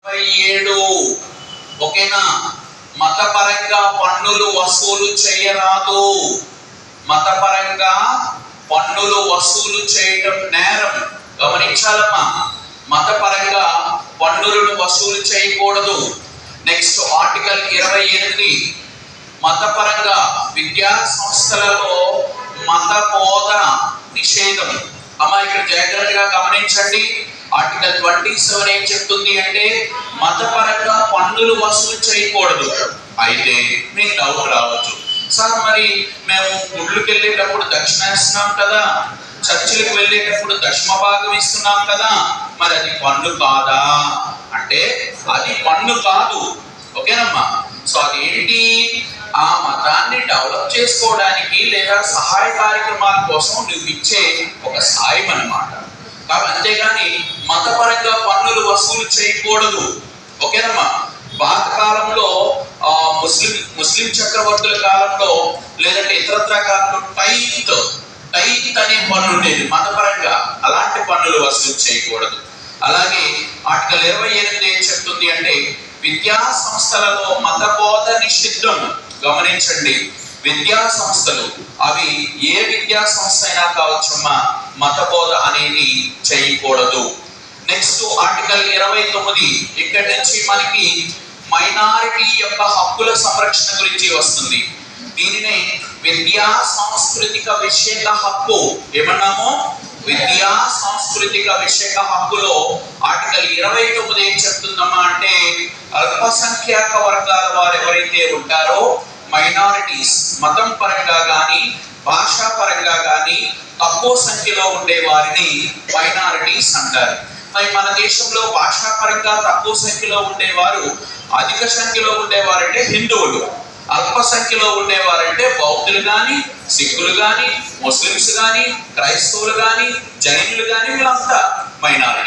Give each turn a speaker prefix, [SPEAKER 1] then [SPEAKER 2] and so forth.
[SPEAKER 1] 27 ఓకేనా. మతపరంగా పన్నులు వసూలు చేయరాదు. మతపరంగా పన్నులు వసూలు చేయడం నేరం. గమనించాలమ్మా, మతపరంగా పన్నులను వసూలు చేయకూడదు. నెక్స్ట్ ఆర్టికల్ 28 మతపరంగా విద్యా సంస్థలలో మత బోధన నిషేధం. అమ్మా ఇక్కడ జాగ్రత్తగా గమనించండి. ఆర్టికల్ 27 ఏం చెప్తుంది అంటే మతపరంగా పన్నులు వసూలు చేయకూడదు. అయితే మీకు డౌట్ రావచ్చు, సార్ మరి మేము గుళ్ళకి వెళ్ళేటప్పుడు దక్షిణ ఇస్తున్నాం కదా, చర్చిలకు వెళ్ళేటప్పుడు దశమ భాగం ఇస్తున్నాం కదా, మరి అది పన్ను కాదా అంటే అది పన్ను కాదు. ఓకేనమ్మా. సో అదేంటి, ఆ మతాన్ని డెవలప్ చేసుకోవడానికి లేదా సహాయ కార్యక్రమాల కోసం నువ్వు ఇచ్చే ఒక సాయం అన్నమాట. కాబట్టి అంతేగాని మతపరంగా పన్నులు వసూలు చేయకూడదు. ఓకేనమ్మా. పాతకాలంలో ముస్లిం చక్రవర్తుల కాలంలో లేదంటే ఇతరత్ర కాలంలో టైత్ అనే పన్ను ఉండేది మతపరంగా. అలాంటి పన్నులు వసూలు చేయకూడదు. అలాగే ఆర్టికల్ 28 ఏం చెప్తుంది అంటే విద్యా సంస్థలలో మత బోధ నిషిద్ధం. గమనించండి, విద్యా సంస్థలు అవి ఏ విద్యా సంస్థ అయినా కావచ్చమ్మా, మత బోధ అనేది చేయకూడదు. నెక్స్ట్ ఆర్టికల్ 29 ఇక్కడి నుంచి మనకి మైనారిటీ యొక్క హక్కుల సంరక్షణ గురించి వస్తుంది. దీనినే విద్యా సాంస్కృతిక విషయక హక్కు ఏమన్నాము, విద్యా సాంస్కృతిక విషయక హక్కులో ఆర్టికల్ 29 ఏం చెప్తుందమ్మా అంటే అల్పసంఖ్యాక వర్గాల వారు ఎవరైతే ఉంటారో మైనారిటీస్, మతం పరంగా కానీ భాషా పరంగా కానీ తక్కువ సంఖ్యలో ఉండే వారిని మైనారిటీస్ అంటారు. మరి మన దేశంలో భాషా పరంగా తక్కువ సంఖ్యలో ఉండేవారు, అధిక సంఖ్యలో ఉండేవారంటే హిందువులు, అల్ప సంఖ్యలో ఉండేవారంటే బౌద్ధులు కానీ, సిక్కులు కానీ, ముస్లిమ్స్ కానీ, క్రైస్తవులు కానీ, జైనులు కానీ, వీళ్ళంతా మైనారిటీ.